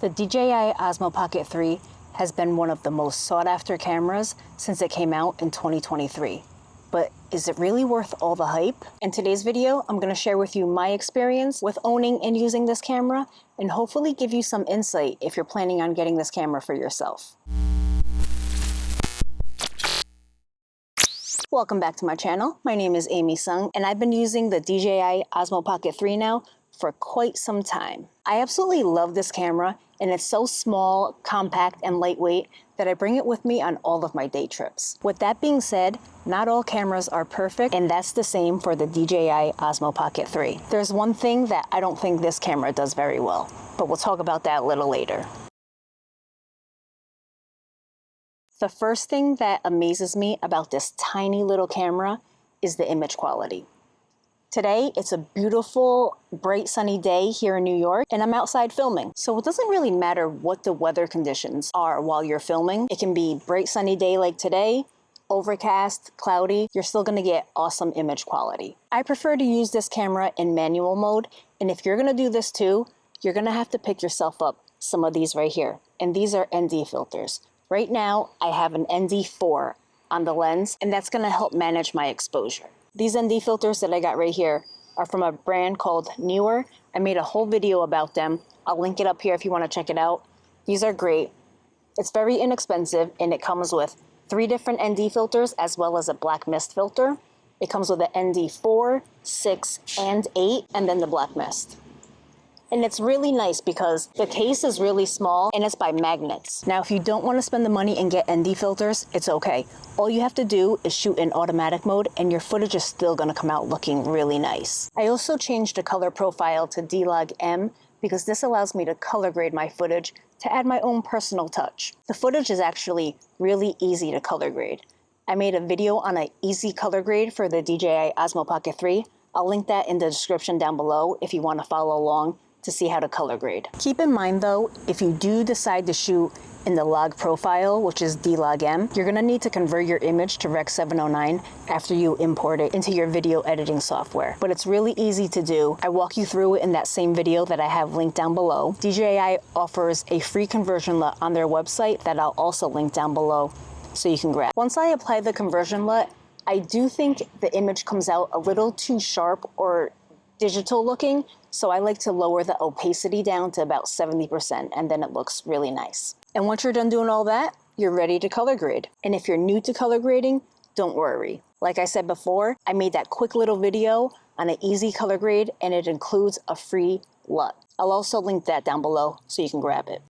The DJI Osmo Pocket 3 has been one of the most sought after cameras since it came out in 2023. But is it really worth all the hype? In today's video, I'm going to share with you my experience with owning and using this camera and hopefully give you some insight if you're planning on getting this camera for yourself. Welcome back to my channel. My name is Tsung and I've been using the DJI Osmo Pocket 3 now for quite some time. I absolutely love this camera and it's so small, compact, and lightweight that I bring it with me on all of my day trips. With that being said, not all cameras are perfect, and that's the same for the DJI Osmo Pocket 3. There's one thing that I don't think this camera does very well, but we'll talk about that a little later. The first thing that amazes me about this tiny little camera is the image quality. Today, it's a beautiful, bright sunny day here in New York, and I'm outside filming. So it doesn't really matter what the weather conditions are while you're filming. It can be bright sunny day like today, overcast, cloudy, you're still gonna get awesome image quality. I prefer to use this camera in manual mode, and if you're gonna do this too, you're gonna have to pick yourself up some of these right here. And these are ND filters. Right now, I have an ND4 on the lens, and that's gonna help manage my exposure. These ND filters that I got right here are from a brand called Newer. I made a whole video about them. I'll link it up here if you want to check it out. These are great. It's very inexpensive and it comes with 3 different ND filters as well as a black mist filter. It comes with an ND4, 6, and 8, and then the black mist. And it's really nice because the case is really small and it's by magnets. Now, if you don't want to spend the money and get ND filters, it's okay. All you have to do is shoot in automatic mode and your footage is still going to come out looking really nice. I also changed the color profile to D-Log M because this allows me to color grade my footage to add my own personal touch. The footage is actually really easy to color grade. I made a video on an easy color grade for the DJI Osmo Pocket 3. I'll link that in the description down below if you want to follow along to see how to color grade. Keep in mind though, if you do decide to shoot in the log profile, which is D-Log M, you're gonna need to convert your image to Rec 709 after you import it into your video editing software. But it's really easy to do. I walk you through it in that same video that I have linked down below. DJI offers a free conversion LUT on their website that I'll also link down below so you can grab. Once I apply the conversion LUT, I do think the image comes out a little too sharp or digital looking, so I like to lower the opacity down to about 70%, and then it looks really nice. And once you're done doing all that, you're ready to color grade. And if you're new to color grading, don't worry. Like I said before, I made that quick little video on an easy color grade, and it includes a free LUT. I'll also link that down below so you can grab it.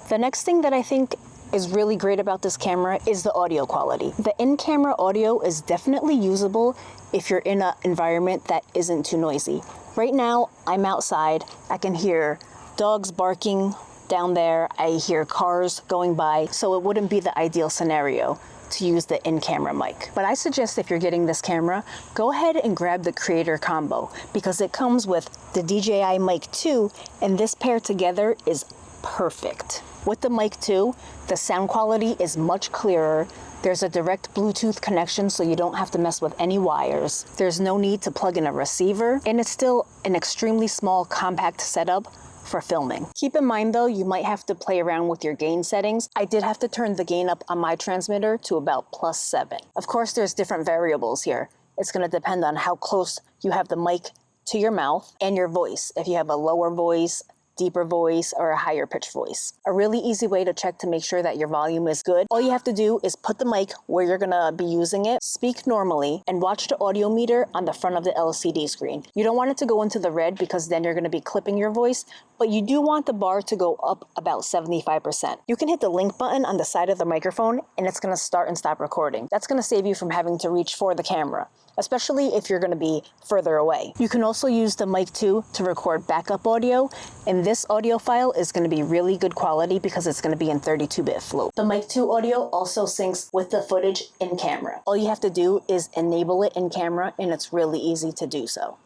The next thing that I think is really great about this camera is the audio quality. The in-camera audio is definitely usable if you're in an environment that isn't too noisy. Right now, I'm outside. I can hear dogs barking down there. I hear cars going by, so it wouldn't be the ideal scenario to use the in-camera mic. But I suggest if you're getting this camera, go ahead and grab the Creator Combo because it comes with the DJI Mic 2, and this pair together is perfect. With the Mic 2, the sound quality is much clearer. There's a direct Bluetooth connection so you don't have to mess with any wires. There's no need to plug in a receiver, and it's still an extremely small, compact setup for filming. Keep in mind though, you might have to play around with your gain settings. I did have to turn the gain up on my transmitter to about +7. Of course, there's different variables here. It's gonna depend on how close you have the mic to your mouth and your voice. If you have a lower voice, deeper voice, or a higher pitch voice. A really easy way to check to make sure that your volume is good, all you have to do is put the mic where you're gonna be using it, speak normally, and watch the audio meter on the front of the LCD screen. You don't want it to go into the red because then you're gonna be clipping your voice, but you do want the bar to go up about 75%. You can hit the link button on the side of the microphone and it's gonna start and stop recording. That's gonna save you from having to reach for the camera, especially if you're gonna be further away. You can also use the Mic 2 to record backup audio, and this audio file is gonna be really good quality because it's gonna be in 32-bit float. The Mic 2 audio also syncs with the footage in camera. All you have to do is enable it in camera, and it's really easy to do so.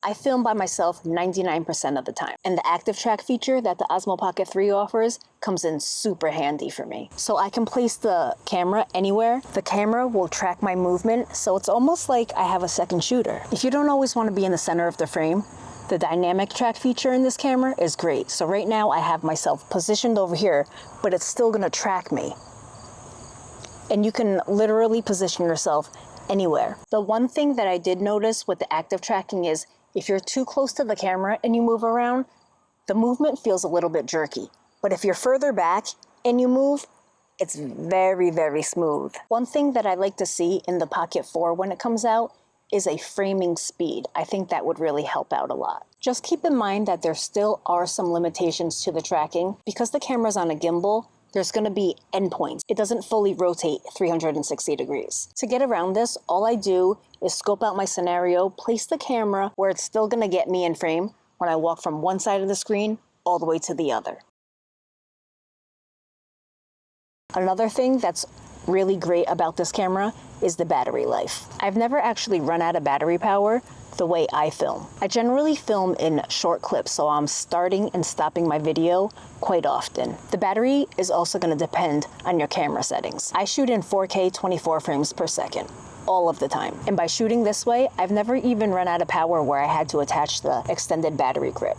I film by myself 99% of the time, and the active track feature that the Osmo Pocket 3 offers comes in super handy for me. So I can place the camera anywhere. The camera will track my movement, so it's almost like I have a second shooter. If you don't always want to be in the center of the frame, the dynamic track feature in this camera is great. So right now I have myself positioned over here, but it's still gonna track me. And you can literally position yourself anywhere. The one thing that I did notice with the active tracking is if you're too close to the camera and you move around, the movement feels a little bit jerky. But if you're further back and you move, it's very, very smooth. One thing that I like to see in the Pocket 4 when it comes out is a framing speed. I think that would really help out a lot. Just keep in mind that there still are some limitations to the tracking. Because the camera's on a gimbal, there's gonna be endpoints. It doesn't fully rotate 360 degrees. To get around this, all I do is scope out my scenario, place the camera where it's still gonna get me in frame when I walk from one side of the screen all the way to the other. Another thing that's really great about this camera is the battery life. I've never actually run out of battery power the way I film. I generally film in short clips, so I'm starting and stopping my video quite often. The battery is also going to depend on your camera settings. I shoot in 4K 24 frames per second all of the time. And by shooting this way, I've never even run out of power where I had to attach the extended battery grip.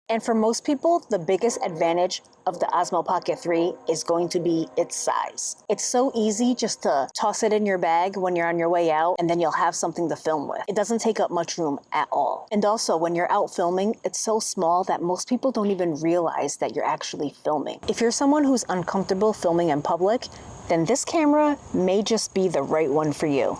And for most people, the biggest advantage of the Osmo Pocket 3 is going to be its size. It's so easy just to toss it in your bag when you're on your way out, and then you'll have something to film with. It doesn't take up much room at all. And also, when you're out filming, it's so small that most people don't even realize that you're actually filming. If you're someone who's uncomfortable filming in public, then this camera may just be the right one for you.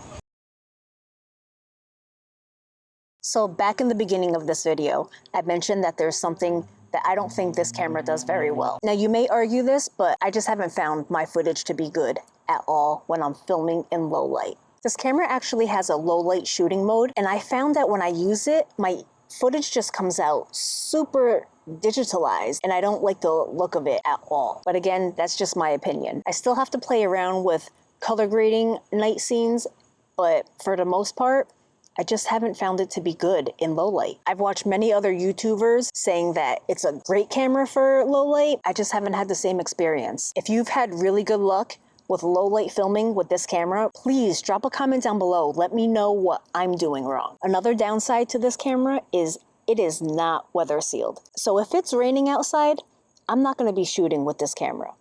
So back in the beginning of this video, I mentioned that there's something that I don't think this camera does very well. Now you may argue this, but I just haven't found my footage to be good at all when I'm filming in low light. This camera actually has a low light shooting mode, and I found that when I use it, my footage just comes out super digitalized, and I don't like the look of it at all. But again, that's just my opinion. I still have to play around with color grading night scenes, but for the most part, I just haven't found it to be good in low light. I've watched many other YouTubers saying that it's a great camera for low light. I just haven't had the same experience. If you've had really good luck with low light filming with this camera, please drop a comment down below. Let me know what I'm doing wrong. Another downside to this camera is it is not weather sealed. So if it's raining outside, I'm not gonna be shooting with this camera.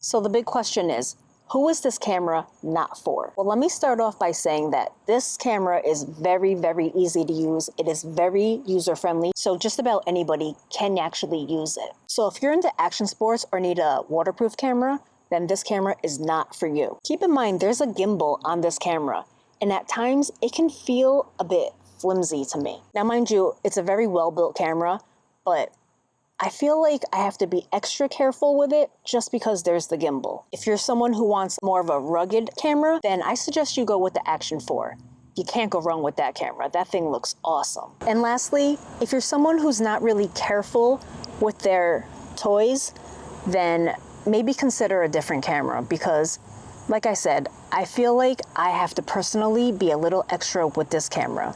So the big question is, who is this camera not for? Well, let me start off by saying that this camera is very, very easy to use. It is very user-friendly, so just about anybody can actually use it. So if you're into action sports or need a waterproof camera, then this camera is not for you. Keep in mind, there's a gimbal on this camera, and at times it can feel a bit flimsy to me. Now, mind you, it's a very well-built camera, but I feel like I have to be extra careful with it just because there's the gimbal. If you're someone who wants more of a rugged camera, then I suggest you go with the Action 4. You can't go wrong with that camera. That thing looks awesome. And lastly, if you're someone who's not really careful with their toys, then maybe consider a different camera because, like I said, I feel like I have to personally be a little extra with this camera.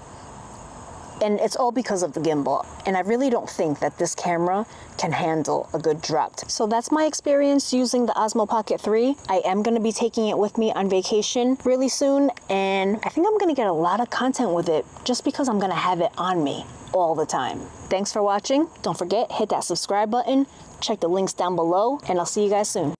And it's all because of the gimbal. And I really don't think that this camera can handle a good drop. So that's my experience using the Osmo Pocket 3. I am gonna be taking it with me on vacation really soon. And I think I'm gonna get a lot of content with it just because I'm gonna have it on me all the time. Thanks for watching. Don't forget, hit that subscribe button, check the links down below, and I'll see you guys soon.